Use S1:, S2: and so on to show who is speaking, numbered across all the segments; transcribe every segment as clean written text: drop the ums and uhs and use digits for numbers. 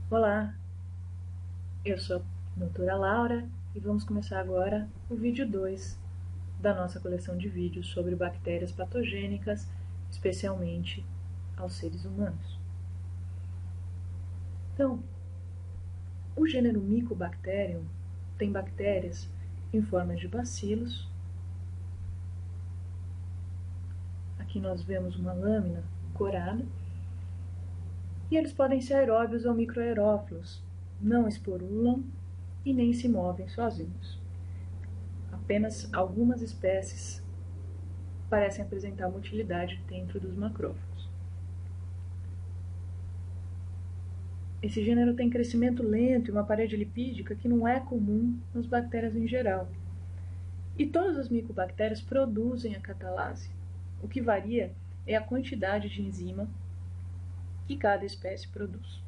S1: Olá, eu sou a doutora Laura e vamos começar agora o vídeo 2 da nossa coleção de vídeos sobre bactérias patogênicas, especialmente aos seres humanos. Então, o gênero Mycobacterium tem bactérias em forma de bacilos. Aqui nós vemos uma lâmina corada. E eles podem ser aeróbios ou microaerófilos, não esporulam e nem se movem sozinhos. Apenas algumas espécies parecem apresentar uma utilidade dentro dos macrófagos. Esse gênero tem crescimento lento e uma parede lipídica que não é comum nas bactérias em geral. E todas as micobactérias produzem a catalase. O que varia é a quantidade de enzima que cada espécie produz.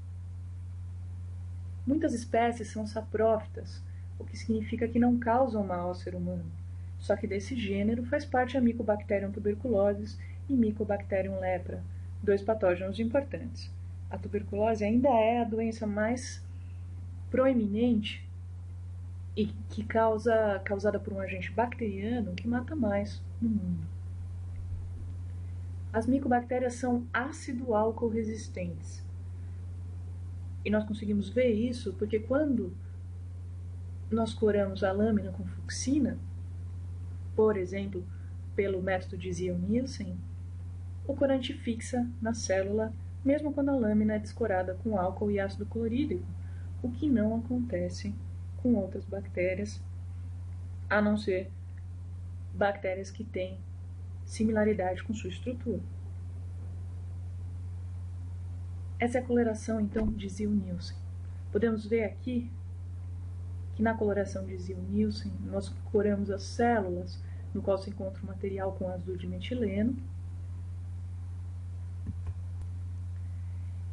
S1: Muitas espécies são saprófitas, o que significa que não causam mal ao ser humano. Só que desse gênero faz parte a Mycobacterium tuberculosis e Mycobacterium lepra, dois patógenos importantes. A tuberculose ainda é a doença mais proeminente e que causada por um agente bacteriano que mata mais no mundo. As micobactérias são ácido-álcool resistentes. E nós conseguimos ver isso porque quando nós coramos a lâmina com fucsina, por exemplo, pelo método de Ziel-Nielsen, o corante fixa na célula, mesmo quando a lâmina é descorada com álcool e ácido clorídrico, o que não acontece com outras bactérias, a não ser bactérias que têm similaridade com sua estrutura. Essa é a coloração, então, de Ziel-Nielsen. Podemos ver aqui que na coloração de Ziel-Nielsen nós coramos as células no qual se encontra o material com azul de metileno.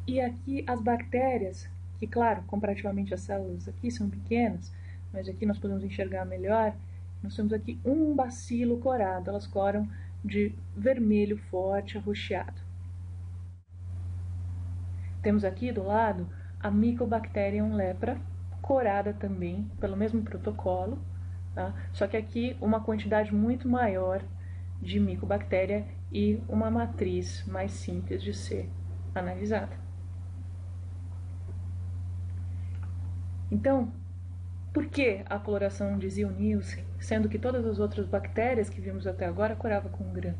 S1: E aqui as bactérias, que claro, comparativamente as células aqui são pequenas, mas aqui nós podemos enxergar melhor. Nós temos aqui um bacilo corado, elas coram de vermelho forte arroxeado. Temos aqui do lado a Mycobacterium lepra, corada também pelo mesmo protocolo, tá? Só que aqui uma quantidade muito maior de micobactéria e uma matriz mais simples de ser analisada. Então, por que a coloração de Ziel-Nielsen, sendo que todas as outras bactérias que vimos até agora coravam com Gram?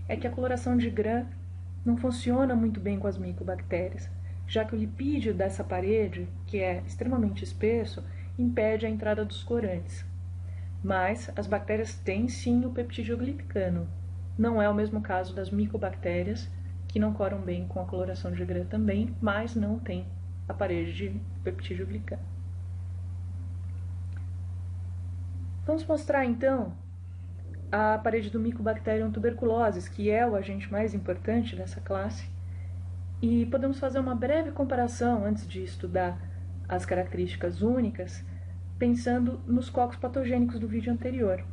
S1: É que a coloração de Gram não funciona muito bem com as micobactérias, já que o lipídio dessa parede, que é extremamente espesso, impede a entrada dos corantes. Mas as bactérias têm sim o peptidoglicano. Não é o mesmo caso das micobactérias, que não coram bem com a coloração de Gram também, mas não tem a parede de peptidoglicano. Vamos mostrar então a parede do Mycobacterium tuberculosis, que é o agente mais importante dessa classe, e podemos fazer uma breve comparação antes de estudar as características únicas, pensando nos cocos patogênicos do vídeo anterior.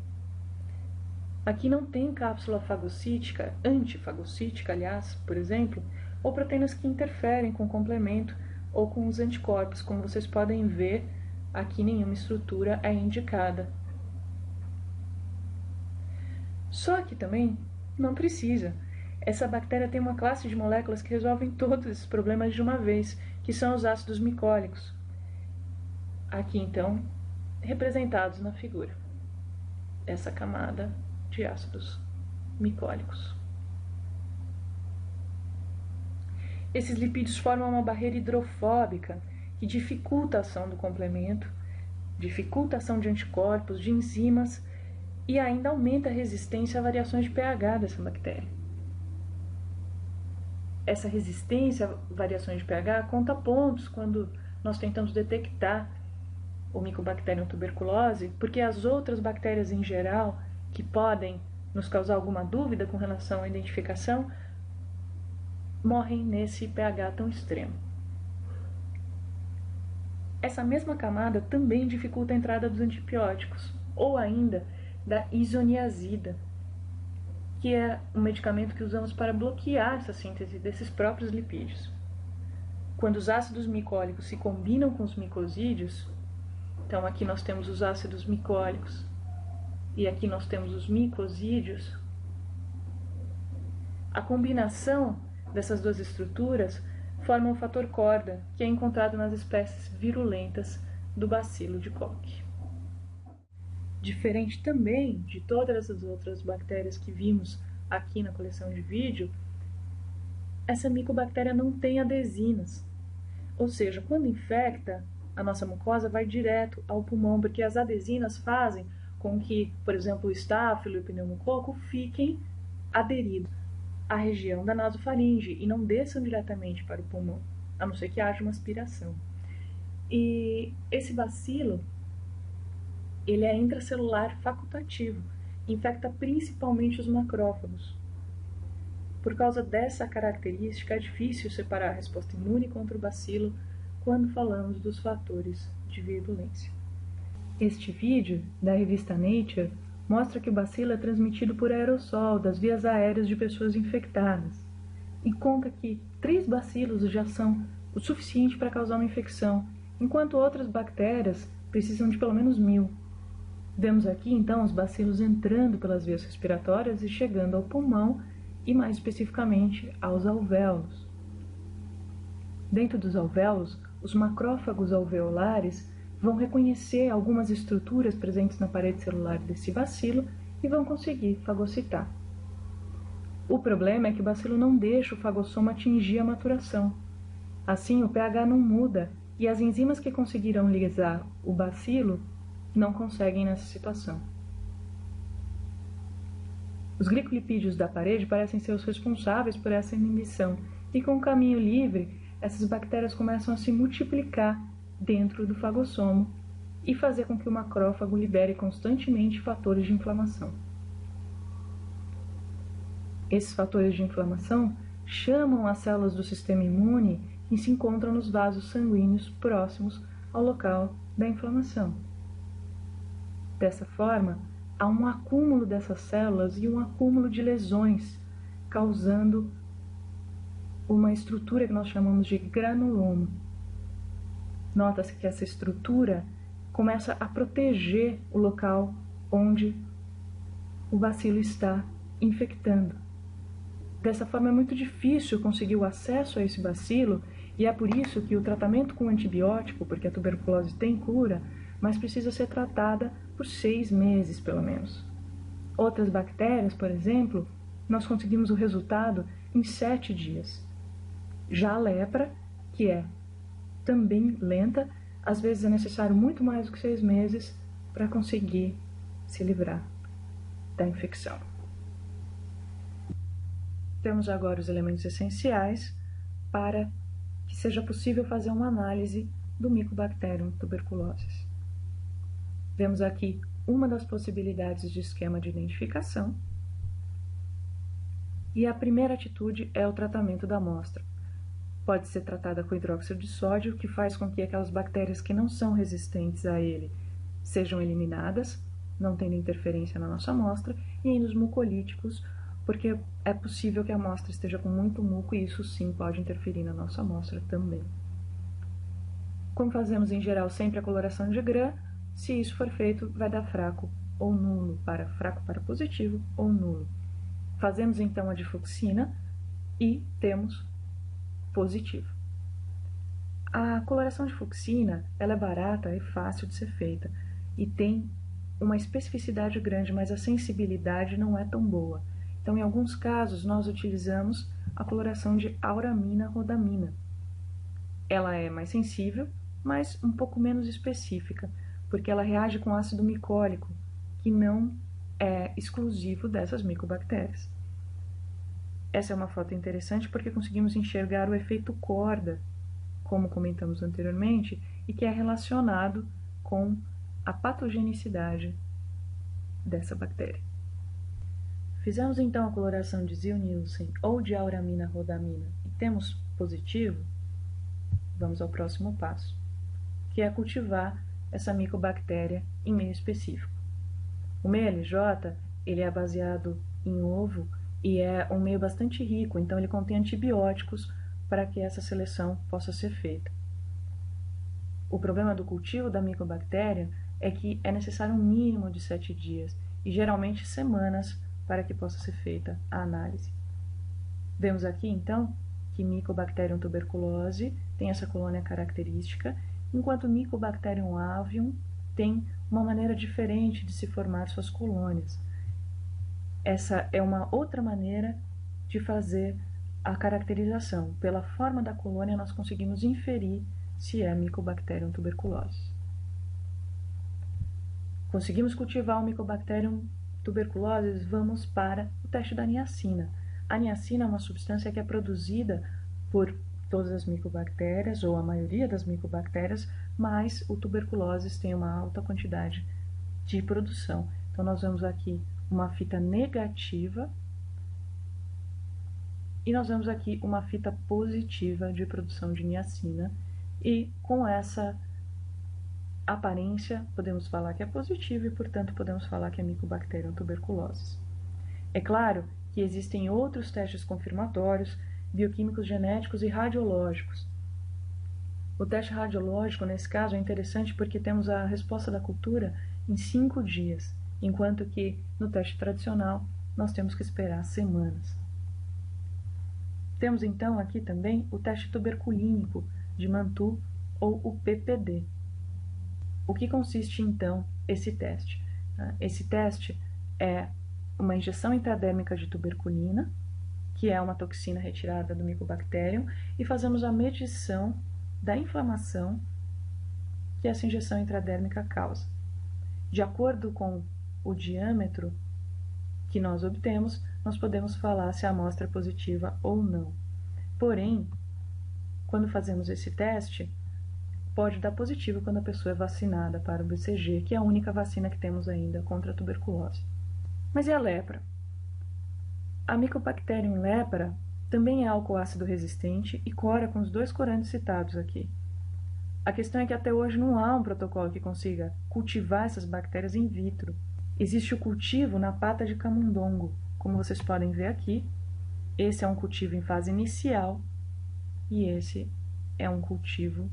S1: Aqui não tem cápsula fagocítica, antifagocítica, aliás, por exemplo, ou proteínas que interferem com o complemento ou com os anticorpos. Como vocês podem ver, aqui nenhuma estrutura é indicada. Só que também não precisa. Essa bactéria tem uma classe de moléculas que resolvem todos esses problemas de uma vez, que são os ácidos micólicos. Aqui, então, representados na figura. Essa camada de ácidos micólicos. Esses lipídios formam uma barreira hidrofóbica que dificulta a ação do complemento, dificulta a ação de anticorpos, de enzimas, e ainda aumenta a resistência a variações de pH dessa bactéria. Essa resistência a variações de pH conta pontos quando nós tentamos detectar o Mycobacterium tuberculose, porque as outras bactérias em geral, que podem nos causar alguma dúvida com relação à identificação, morrem nesse pH tão extremo. Essa mesma camada também dificulta a entrada dos antibióticos, ou ainda da isoniazida, que é um medicamento que usamos para bloquear essa síntese desses próprios lipídios. quando os ácidos micólicos se combinam com os micosídeos, então aqui nós temos os ácidos micólicos e aqui nós temos os micosídeos, a combinação dessas duas estruturas forma o fator corda, que é encontrado nas espécies virulentas do bacilo de Koch. Diferente também de todas as outras bactérias que vimos aqui na coleção de vídeo, essa micobactéria não tem adesinas. Ou seja, quando infecta, a nossa mucosa vai direto ao pulmão, porque as adesinas fazem com que, por exemplo, o estáfilo e o pneumococo fiquem aderidos à região da nasofaringe e não desçam diretamente para o pulmão, a não ser que haja uma aspiração. E esse bacilo, ele é intracelular facultativo, infecta principalmente os macrófagos. Por causa dessa característica, é difícil separar a resposta imune contra o bacilo quando falamos dos fatores de virulência. Este vídeo, da revista Nature, mostra que o bacilo é transmitido por aerossol das vias aéreas de pessoas infectadas e conta que 3 bacilos já são o suficiente para causar uma infecção, enquanto outras bactérias precisam de pelo menos 1000. Vemos aqui, então, os bacilos entrando pelas vias respiratórias e chegando ao pulmão e, mais especificamente, aos alvéolos. Dentro dos alvéolos, os macrófagos alveolares vão reconhecer algumas estruturas presentes na parede celular desse bacilo e vão conseguir fagocitar. O problema é que o bacilo não deixa o fagossoma atingir a maturação. Assim, o pH não muda e as enzimas que conseguiram lisar o bacilo não conseguem nessa situação. Os glicolipídios da parede parecem ser os responsáveis por essa inibição, e com o caminho livre, essas bactérias começam a se multiplicar dentro do fagossomo e fazer com que o macrófago libere constantemente fatores de inflamação. Esses fatores de inflamação chamam as células do sistema imune que se encontram nos vasos sanguíneos próximos ao local da inflamação. Dessa forma, há um acúmulo dessas células e um acúmulo de lesões, causando uma estrutura que nós chamamos de granuloma. Nota-se que essa estrutura começa a proteger o local onde o bacilo está infectando. Dessa forma, é muito difícil conseguir o acesso a esse bacilo e é por isso que o tratamento com antibiótico, porque a tuberculose tem cura, mas precisa ser tratada por 6 meses, pelo menos. Outras bactérias, por exemplo, nós conseguimos o resultado em 7 dias. Já a lepra, que é também lenta, às vezes é necessário muito mais do que 6 meses para conseguir se livrar da infecção. Temos agora os elementos essenciais para que seja possível fazer uma análise do Mycobacterium tuberculosis. Vemos aqui uma das possibilidades de esquema de identificação. E a primeira atitude é o tratamento da amostra. Pode ser tratada com hidróxido de sódio, que faz com que aquelas bactérias que não são resistentes a ele sejam eliminadas, não tendo interferência na nossa amostra, e aí nos mucolíticos, porque é possível que a amostra esteja com muito muco e isso sim pode interferir na nossa amostra também. Como fazemos em geral sempre a coloração de Gram, se isso for feito, vai dar fraco ou nulo, fraco para positivo ou nulo. Fazemos então a difuxina e temos positivo. A coloração de fucsina, ela é barata e fácil de ser feita e tem uma especificidade grande, mas a sensibilidade não é tão boa. Então, em alguns casos, nós utilizamos a coloração de auramina-rodamina. Ela é mais sensível, mas um pouco menos específica, porque ela reage com ácido micólico, que não é exclusivo dessas micobactérias. Essa é uma foto interessante porque conseguimos enxergar o efeito corda, como comentamos anteriormente, e que é relacionado com a patogenicidade dessa bactéria. Fizemos então a coloração de Zil-Nielsen ou de auramina-rodamina e temos positivo, vamos ao próximo passo, que é cultivar essa micobactéria em meio específico. O meio LJ, ele é baseado em ovo e é um meio bastante rico, então ele contém antibióticos para que essa seleção possa ser feita. O problema do cultivo da micobactéria é que é necessário um mínimo de 7 dias e geralmente semanas para que possa ser feita a análise. Vemos aqui, então, que Mycobacterium tuberculose tem essa colônia característica, enquanto Mycobacterium avium tem uma maneira diferente de se formar suas colônias. Essa é uma outra maneira de fazer a caracterização. Pela forma da colônia, nós conseguimos inferir se é Mycobacterium tuberculose. Conseguimos cultivar o Mycobacterium tuberculose, vamos para o teste da niacina. A niacina é uma substância que é produzida por todas as micobactérias, ou a maioria das micobactérias, mas o tuberculose tem uma alta quantidade de produção. Então, nós vemos aqui uma fita negativa e nós vemos aqui uma fita positiva de produção de niacina, e com essa aparência podemos falar que é positivo e, portanto, podemos falar que é Mycobacterium tuberculose. É claro que existem outros testes confirmatórios, bioquímicos genéticos e radiológicos. O teste radiológico, nesse caso, é interessante porque temos a resposta da cultura em 5 dias, enquanto que no teste tradicional nós temos que esperar semanas. Temos então aqui também o teste tuberculínico de Mantoux, ou o PPD. O que consiste então esse teste? Esse teste é uma injeção intradérmica de tuberculina, que é uma toxina retirada do Mycobacterium, e fazemos a medição da inflamação que essa injeção intradérmica causa. De acordo com o diâmetro que nós obtemos, nós podemos falar se a amostra é positiva ou não. Porém, quando fazemos esse teste, pode dar positivo quando a pessoa é vacinada para o BCG, que é a única vacina que temos ainda contra a tuberculose. Mas e a lepra? A Mycobacterium lepra também é álcool ácido resistente e cora com os 2 corantes citados aqui. A questão é que até hoje não há um protocolo que consiga cultivar essas bactérias in vitro. Existe o cultivo na pata de camundongo, como vocês podem ver aqui. Esse é um cultivo em fase inicial e esse é um cultivo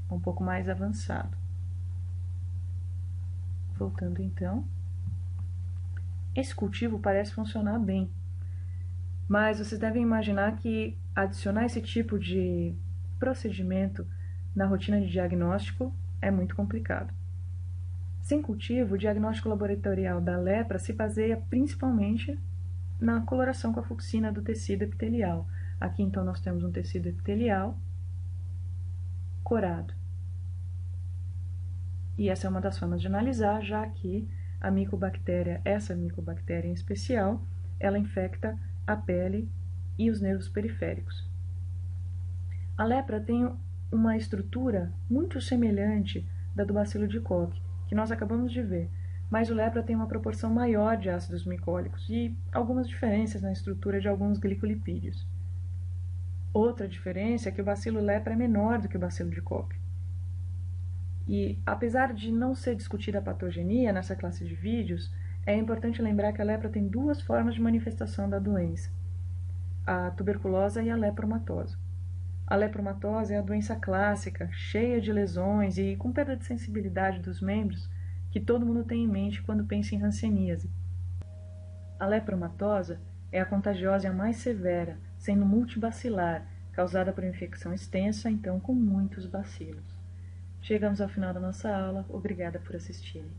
S1: um pouco mais avançado. Voltando então, esse cultivo parece funcionar bem, mas vocês devem imaginar que adicionar esse tipo de procedimento na rotina de diagnóstico é muito complicado. Sem cultivo, o diagnóstico laboratorial da lepra se baseia principalmente na coloração com a fucsina do tecido epitelial. Aqui então nós temos um tecido epitelial corado. E essa é uma das formas de analisar, já que a micobactéria, essa micobactéria em especial, ela infecta a pele e os nervos periféricos. A lepra tem uma estrutura muito semelhante da do bacilo de Koch, que nós acabamos de ver, mas o lepra tem uma proporção maior de ácidos micólicos e algumas diferenças na estrutura de alguns glicolipídios. Outra diferença é que o bacilo lepra é menor do que o bacilo de Koch. E, apesar de não ser discutida a patogenia nessa classe de vídeos, é importante lembrar que a lepra tem 2 formas de manifestação da doença, a tuberculose e a lepromatose. A lepromatose é a doença clássica, cheia de lesões e com perda de sensibilidade dos membros, que todo mundo tem em mente quando pensa em hanseníase. A lepromatose é a contagiosa e a mais severa, sendo multibacilar, causada por infecção extensa, então com muitos bacilos. Chegamos ao final da nossa aula. Obrigada por assistirem.